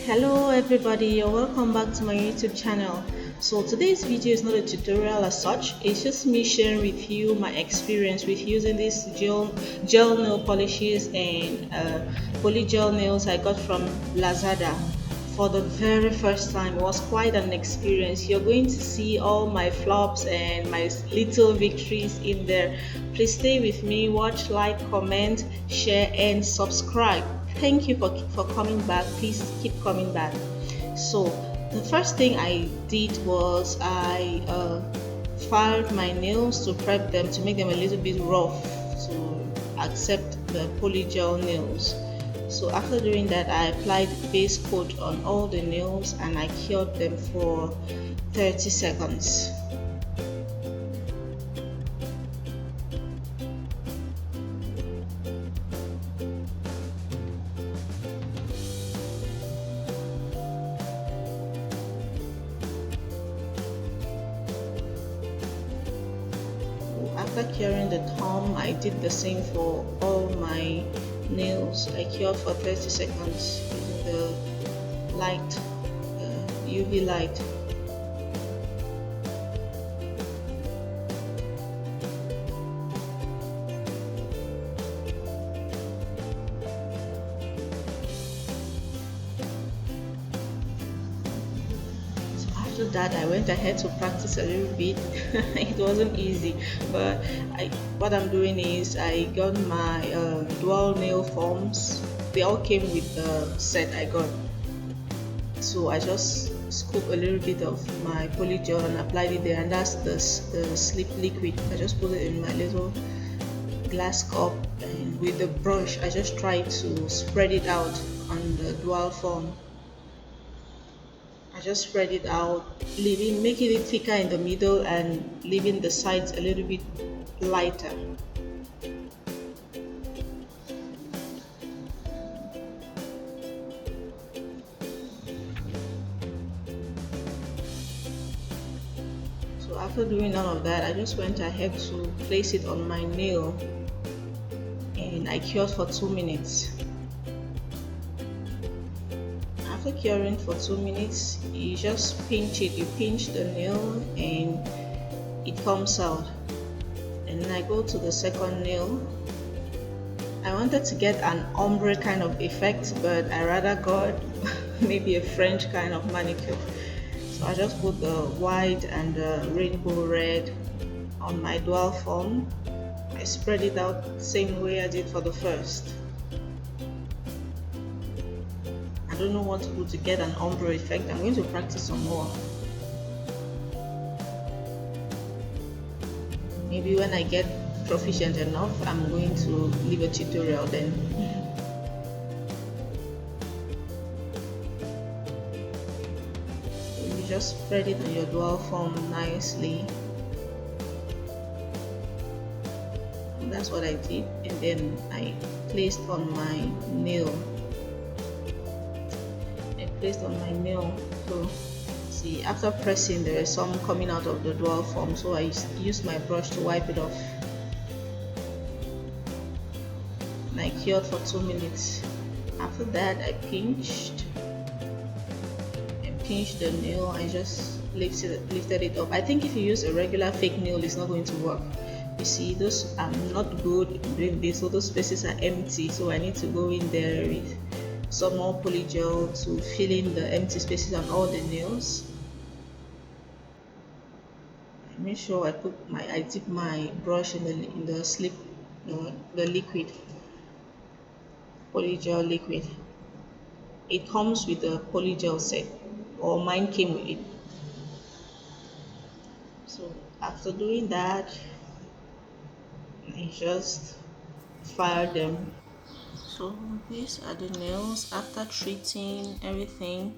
Hello everybody, you're welcome back to my YouTube channel. So today's video is not a tutorial as such, it's just me sharing with you my experience with using these gel nail polishes and polygel nails I got from Lazada for the very first time. It was quite an experience. You're going to see all my flops and my little victories in there. Please stay with me, watch, like, comment, share and subscribe. Thank you for coming back. Please keep coming back. So the first thing I did was I filed my nails to prep them to make them a little bit rough to accept the polygel nails. So after doing that, I applied base coat on all the nails and I cured them for 30 seconds. After curing the thumb, I did the same for all my nails. I cured for 30 seconds using the light, UV light. After that, I went ahead to practice a little bit. It wasn't easy, but what I'm doing is I got my dual nail forms. They all came with the set I got. So I just scooped a little bit of my polygel and applied it there, and that's the slip liquid. I just put it in my little glass cup, and with the brush I just tried to spread it out on the dual form. I just spread it out, making it thicker in the middle and leaving the sides a little bit lighter. So after doing all of that, I just went ahead to place it on my nail and I cured for 2 minutes. After curing for 2 minutes, you just pinch it. You pinch the nail and it comes out. And then I go to the second nail. I wanted to get an ombre kind of effect, but I rather got maybe a French kind of manicure. So I just put the white and the rainbow red on my dual form. I spread it out the same way I did for the first. I don't know what to do to get an ombre effect. I'm going to practice some more. Maybe when I get proficient enough, I'm going to leave a tutorial then. You just spread it on your dual form nicely. And that's what I did, and then I placed on my nail. So see, after pressing there is some coming out of the dual form, so I used my brush to wipe it off and I cured for 2 minutes. After that, I pinched the nail. I just lifted it up. I think if you use a regular fake nail, it's not going to work. You see, those I'm not good in doing this, so those spaces are empty, so I need to go in there with some more polygel to fill in the empty spaces on all the nails. I make sure I dip my brush in the slip, the liquid, polygel liquid. It comes with a polygel set, or mine came with it. So after doing that, I just file them. So these are the nails. After treating everything,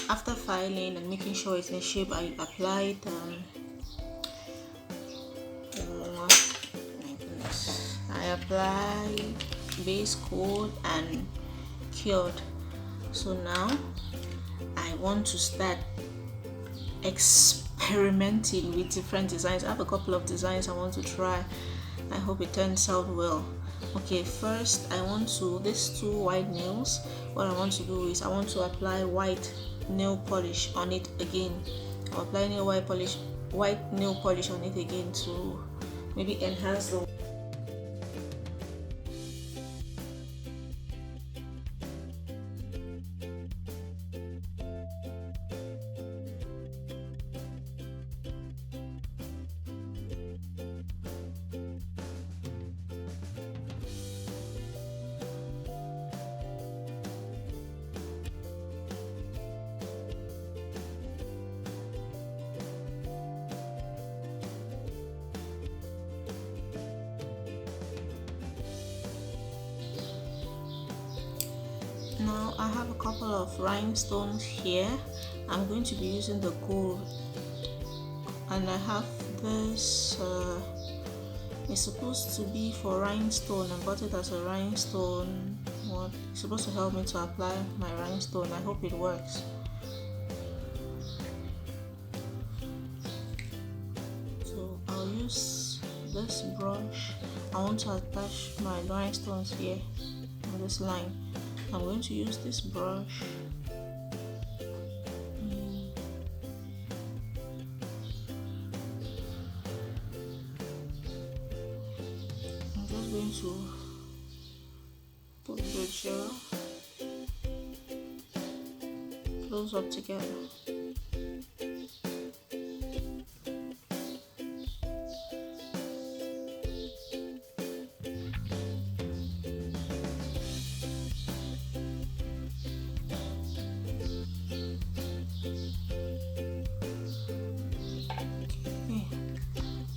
after filing and making sure it's in shape, I applied base coat and cured. So now I want to start experimenting with different designs. I have a couple of designs I want to try. I hope it turns out well. Okay, first I want to, these two white nails, what I want to do is I want to apply white nail polish on it again. I'll apply white nail polish on it again to maybe enhance the. Now I have a couple of rhinestones here. I'm going to be using the gold, and I have this it's supposed to be for rhinestone. I bought it as a rhinestone. What it's supposed to help me to apply my rhinestone. I hope it works. So I'll use this brush. I want to attach my rhinestones here on this line. I'm going to use this brush. I'm just going to put the gel close up together.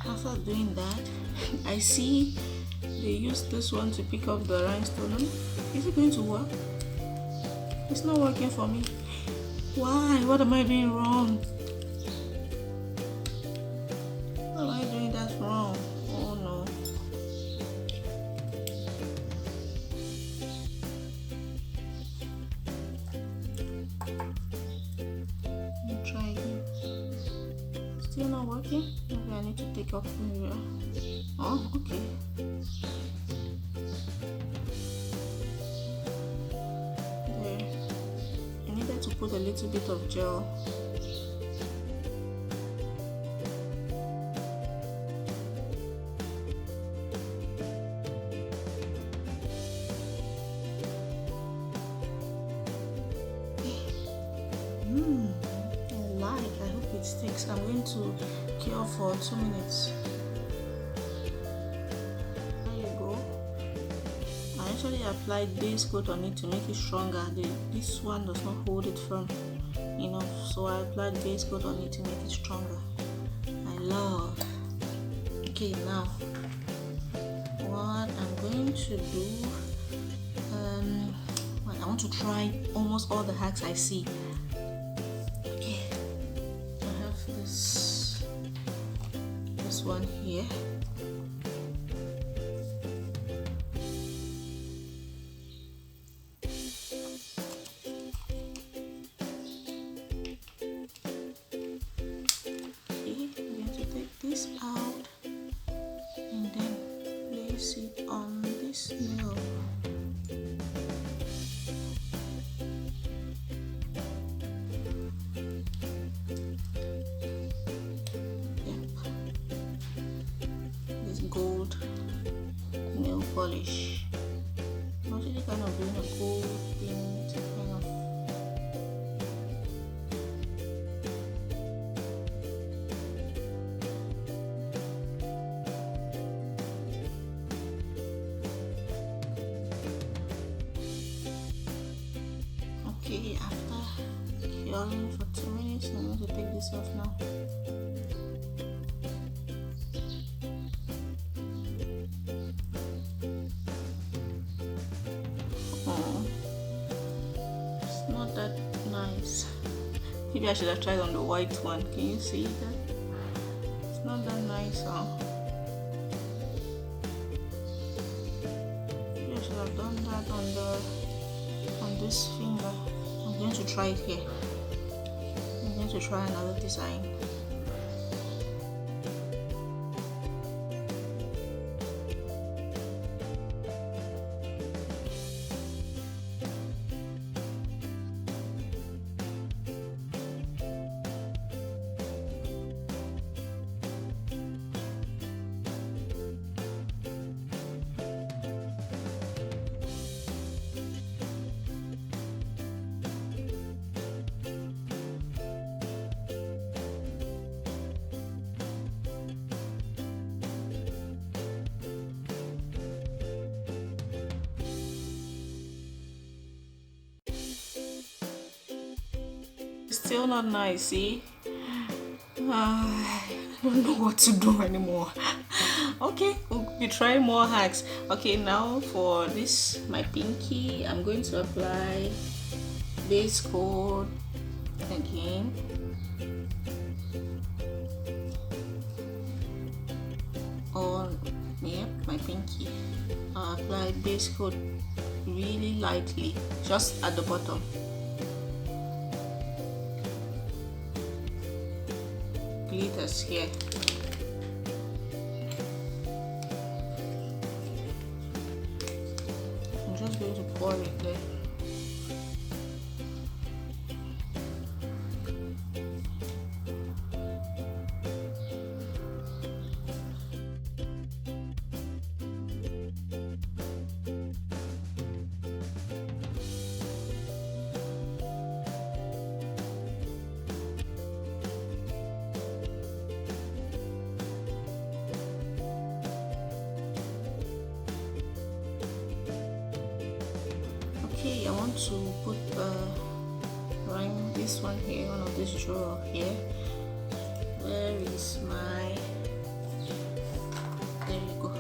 After doing that, I see they use this one to pick up the rhinestone. Is it going to work? It's not working for me. Why? What am I doing wrong? What am I doing that's wrong? Oh no. Let me try again. Still not working? Maybe I need to take off the mirror. Oh, okay. There. I needed to put a little bit of gel. I hope it sticks. I'm going to cure for 2 minutes. There you go. I actually applied base coat on it to make it stronger. This one does not hold it firm enough, so I applied base coat on it to make it stronger. I love. Okay, now what I'm going to do, I want to try almost all the hacks I see. This one here. Okay, I'm going to take this out and then place it on this nail. Gold nail polish. I'm actually kind of doing a gold thing to kind of okay, after curing for 2 minutes, I'm going to take this off now. It's not that nice. Maybe I should have tried on the white one. Can you see that? It's not that nice, huh? Maybe I should have done that on this finger. I'm going to try it here. I'm going to try another design. Still not nice, see? I don't know what to do anymore. Okay, we'll be trying more hacks. Okay, now for this, my pinky, I'm going to apply base coat again. On my pinky. I'll apply base coat really lightly, just at the bottom. Glitters here. I'm just going to pour it there. Okay, I want to put this one here, one of this drawer here. Where is my? There you go.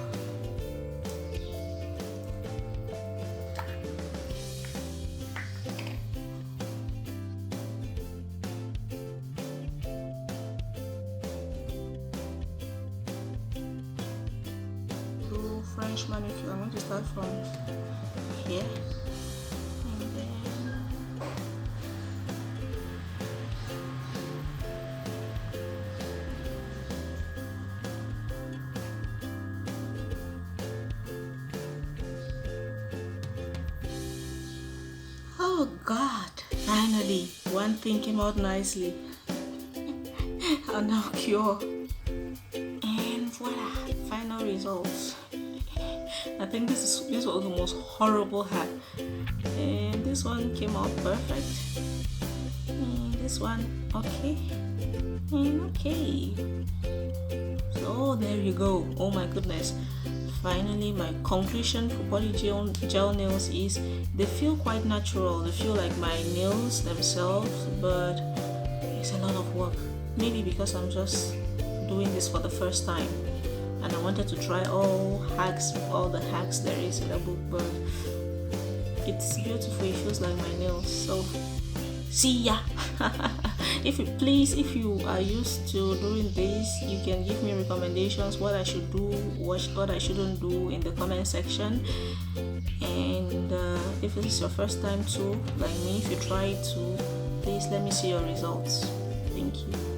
Do French manicure. I'm going to start from here. Oh God, finally, one thing came out nicely. I'll now cure. And voila, final results. I think this was the most horrible hack. And this one came out perfect. And this one, okay. And okay. So there you go. Oh my goodness. Finally, my conclusion for polygel gel nails is they feel quite natural. They feel like my nails themselves, but it's a lot of work. Maybe because I'm just doing this for the first time and I wanted to try all the hacks there is in the book, but it's beautiful. It feels like my nails. So see ya. If you are used to doing this, you can give me recommendations what I should do, what I shouldn't do in the comment section. And if this is your first time too, like me, if you try it too, please let me see your results. Thank you.